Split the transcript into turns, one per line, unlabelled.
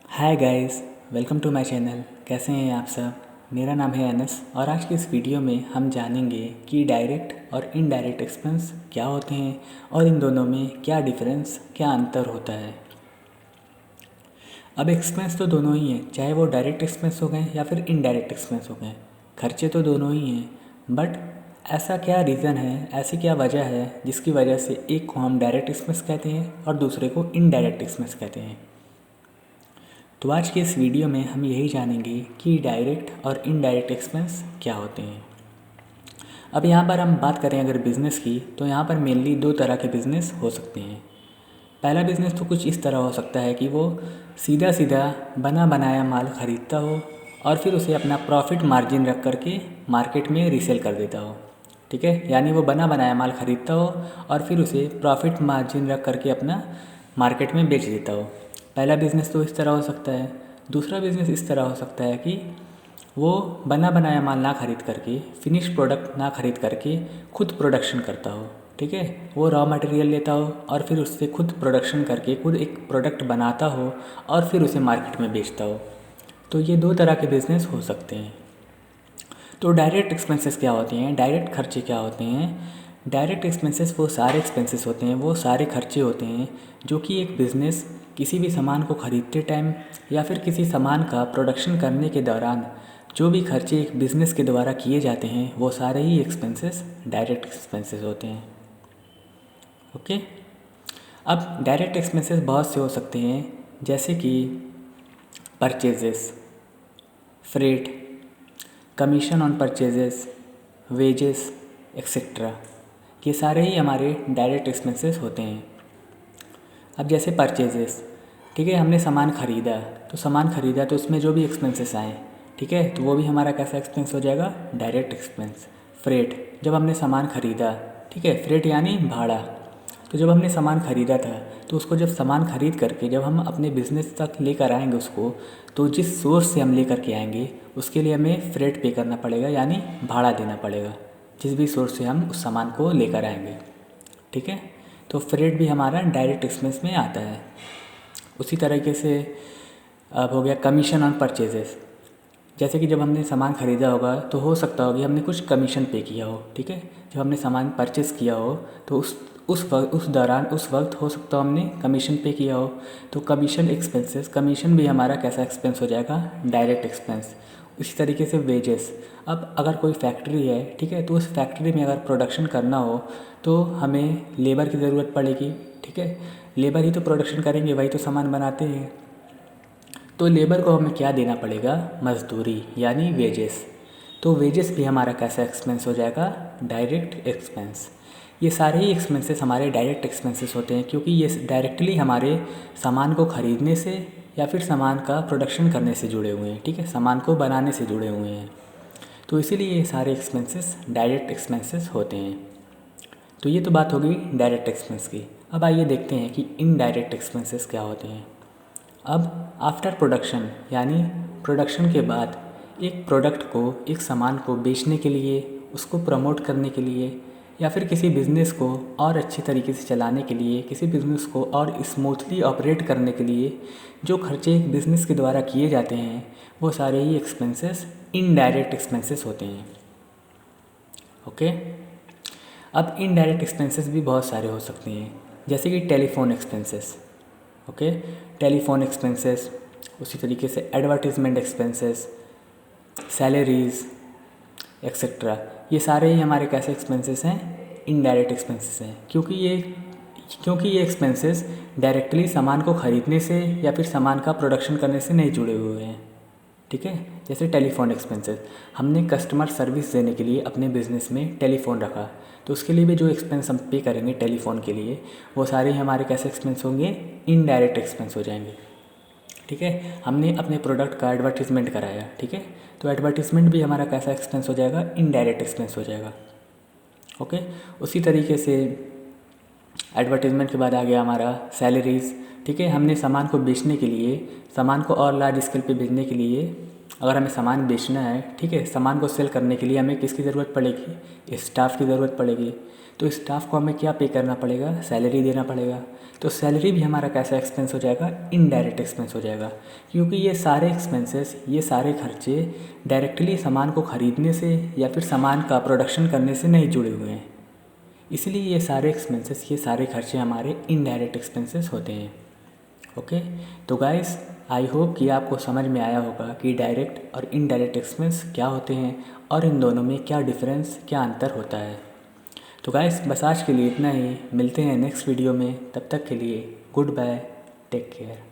Hi guys, welcome to my channel. कैसे हैं आप सब। मेरा नाम है अनस और आज की इस वीडियो में हम जानेंगे कि डायरेक्ट और इनडायरेक्ट एक्सपेंस क्या होते हैं और इन दोनों में क्या डिफरेंस, क्या अंतर होता है। अब एक्सपेंस तो दोनों ही हैं, चाहे वो डायरेक्ट एक्सपेंस हो गए या फिर इनडायरेक्ट एक्सपेंस हो गए। खर्चे तो दोनों ही हैं, बट ऐसा क्या रीज़न है, ऐसी क्या वजह है जिसकी वजह से एक को हम डायरेक्ट एक्सपेंस कहते हैं और दूसरे को इनडायरेक्ट एक्सपेंस कहते हैं। तो आज के इस वीडियो में हम यही जानेंगे कि डायरेक्ट और इनडायरेक्ट एक्सपेंस क्या होते हैं। अब यहाँ पर हम बात करें अगर बिज़नेस की, तो यहाँ पर मेनली दो तरह के बिज़नेस हो सकते हैं। पहला बिज़नेस तो कुछ इस तरह हो सकता है कि वो सीधा सीधा बना बनाया माल ख़रीदता हो और फिर उसे अपना प्रॉफिट मार्जिन रख करके मार्केट में रीसेल कर देता हो। ठीक है, यानी वो बना बनाया माल ख़रीदता हो और फिर उसे प्रॉफिट मार्जिन रख करके अपना मार्केट में बेच देता हो। पहला बिज़नेस तो इस तरह हो सकता है। दूसरा बिज़नेस इस तरह हो सकता है कि वो बना बनाया माल ना ख़रीद करके, फिनिश प्रोडक्ट ना ख़रीद करके खुद प्रोडक्शन करता हो। ठीक है, वो रॉ मटेरियल लेता हो और फिर उससे खुद प्रोडक्शन करके खुद एक प्रोडक्ट बनाता हो और फिर उसे मार्केट में बेचता हो। तो ये दो तरह के बिज़नेस हो सकते हैं। तो डायरेक्ट एक्सपेंसेस क्या होते हैं, डायरेक्ट खर्चे क्या होते हैं। डायरेक्ट एक्सपेंसेस वो सारे एक्सपेंसेस होते हैं, वो सारे खर्चे होते हैं जो कि एक बिज़नेस किसी भी सामान को ख़रीदते टाइम या फिर किसी सामान का प्रोडक्शन करने के दौरान जो भी खर्चे एक बिज़नेस के द्वारा किए जाते हैं, वो सारे ही एक्सपेंसेस डायरेक्ट एक्सपेंसेस होते हैं। ओके। अब डायरेक्ट एक्सपेंसेस बहुत से हो सकते हैं, जैसे कि purchases, freight, commission on purchases, wages etcetera. ये सारे ही हमारे डायरेक्ट एक्सपेंसेस होते हैं। अब जैसे परचेजेस, ठीक है, हमने सामान ख़रीदा, तो सामान ख़रीदा तो उसमें जो भी एक्सपेंसेस आए, ठीक है, तो वो भी हमारा कैसा एक्सपेंस हो जाएगा, डायरेक्ट एक्सपेंस। फ्रेट, जब हमने सामान ख़रीदा, ठीक है, फ्रेट यानी भाड़ा। तो जब हमने सामान ख़रीदा था, तो उसको जब सामान ख़रीद करके जब हम अपने बिज़नेस तक लेकर आएंगे उसको, तो जिस सोर्स से हम लेकर के आएंगे उसके लिए हमें फ्रेट पे करना पड़ेगा, यानी भाड़ा देना पड़ेगा, जिस भी सोर्स से हम उस सामान को लेकर आएंगे। ठीक है, तो फ्रेट भी हमारा डायरेक्ट एक्सपेंस में आता है। उसी तरीके से अब हो गया कमीशन ऑन परचेजेस। जैसे कि जब हमने सामान ख़रीदा होगा तो हो सकता हो कि हमने कुछ कमीशन पे किया हो। ठीक है, जब हमने सामान परचेज़ किया हो तो उस दौरान उस वक्त हो सकता हो हमने कमीशन पे किया हो, तो कमीशन एक्सपेंसेस, कमीशन भी हमारा कैसा एक्सपेंस हो जाएगा, डायरेक्ट एक्सपेंस। इसी तरीके से वेजेस। अब अगर कोई फैक्ट्री है, ठीक है, तो उस फैक्ट्री में अगर प्रोडक्शन करना हो तो हमें लेबर की ज़रूरत पड़ेगी। ठीक है, लेबर ही तो प्रोडक्शन करेंगे, वही तो सामान बनाते हैं। तो लेबर को हमें क्या देना पड़ेगा, मजदूरी, यानी वेजेस। तो वेजेस भी हमारा कैसा एक्सपेंस हो जाएगा, डायरेक्ट एक्सपेंस। ये सारे ही एक्सपेंसेस हमारे डायरेक्ट एक्सपेंसेस होते हैं, क्योंकि ये डायरेक्टली हमारे सामान को ख़रीदने से या फिर सामान का प्रोडक्शन करने से जुड़े हुए हैं। ठीक है, सामान को बनाने से जुड़े हुए हैं, तो इसीलिए ये सारे एक्सपेंसेस डायरेक्ट एक्सपेंसेस होते हैं। तो ये तो बात होगी डायरेक्ट एक्सपेंस की। अब आइए देखते हैं कि इनडायरेक्ट एक्सपेंसेस क्या होते हैं। अब आफ्टर प्रोडक्शन, यानी प्रोडक्शन के बाद एक प्रोडक्ट को, एक सामान को बेचने के लिए, उसको प्रमोट करने के लिए या फिर किसी बिज़नेस को और अच्छी तरीके से चलाने के लिए, किसी बिज़नेस को और स्मूथली ऑपरेट करने के लिए जो खर्चे एक बिज़नेस के द्वारा किए जाते हैं, वो सारे ही एक्सपेंसेस इनडायरेक्ट एक्सपेंसेस होते हैं। ओके। अब इनडायरेक्ट एक्सपेंसेस भी बहुत सारे हो सकते हैं, जैसे कि telephone expenses. Okay, telephone expenses, उसी तरीके से एडवर्टीज़मेंट एक्सपेंसेस, सैलरीज़ एक्सेट्रा। ये सारे ही हमारे कैसे एक्सपेंसेस हैं, इनडायरेक्ट एक्सपेंसेस हैं, क्योंकि ये एक्सपेंसेस डायरेक्टली सामान को ख़रीदने से या फिर सामान का प्रोडक्शन करने से नहीं जुड़े हुए हैं। ठीक है, जैसे टेलीफोन एक्सपेंसेस, हमने कस्टमर सर्विस देने के लिए अपने बिज़नेस में टेलीफोन रखा, तो उसके लिए भी जो एक्सपेंस हम पे करेंगे टेलीफोन के लिए, वो सारे हमारे कैसे एक्सपेंस होंगे, इनडायरेक्ट एक्सपेंस हो जाएंगे। ठीक है, हमने अपने प्रोडक्ट का एडवर्टीज़मेंट कराया, ठीक है, तो एडवर्टीज़मेंट भी हमारा कैसा एक्सपेंस हो जाएगा, इनडायरेक्ट एक्सपेंस हो जाएगा। ओके, उसी तरीके से एडवर्टीज़मेंट के बाद आ गया हमारा सैलरीज़। ठीक है, हमने सामान को बेचने के लिए, सामान को और लार्ज स्केल पे भेजने के लिए, अगर हमें सामान बेचना है, ठीक है, सामान को सेल करने के लिए हमें किसकी ज़रूरत पड़ेगी? स्टाफ की ज़रूरत पड़ेगी। तो स्टाफ को हमें क्या पे करना पड़ेगा? सैलरी देना पड़ेगा। तो सैलरी भी हमारा कैसा एक्सपेंस हो जाएगा? इनडायरेक्ट एक्सपेंस हो जाएगा, क्योंकि ये सारे एक्सपेंसेस, ये सारे खर्चे डायरेक्टली सामान को ख़रीदने से या फिर सामान का प्रोडक्शन करने से नहीं जुड़े हुए हैं। इसलिए ये सारे एक्सपेंसेस, ये सारे खर्चे हमारे इनडायरेक्ट एक्सपेंसेस होते हैं। ओके, तो गाइस आई होप कि आपको समझ में आया होगा कि डायरेक्ट और इनडायरेक्ट एक्सपेंस क्या होते हैं और इन दोनों में क्या डिफरेंस, क्या अंतर होता है। तो गाइस बस आज के लिए इतना ही, मिलते हैं नेक्स्ट वीडियो में। तब तक के लिए गुड बाय, टेक केयर।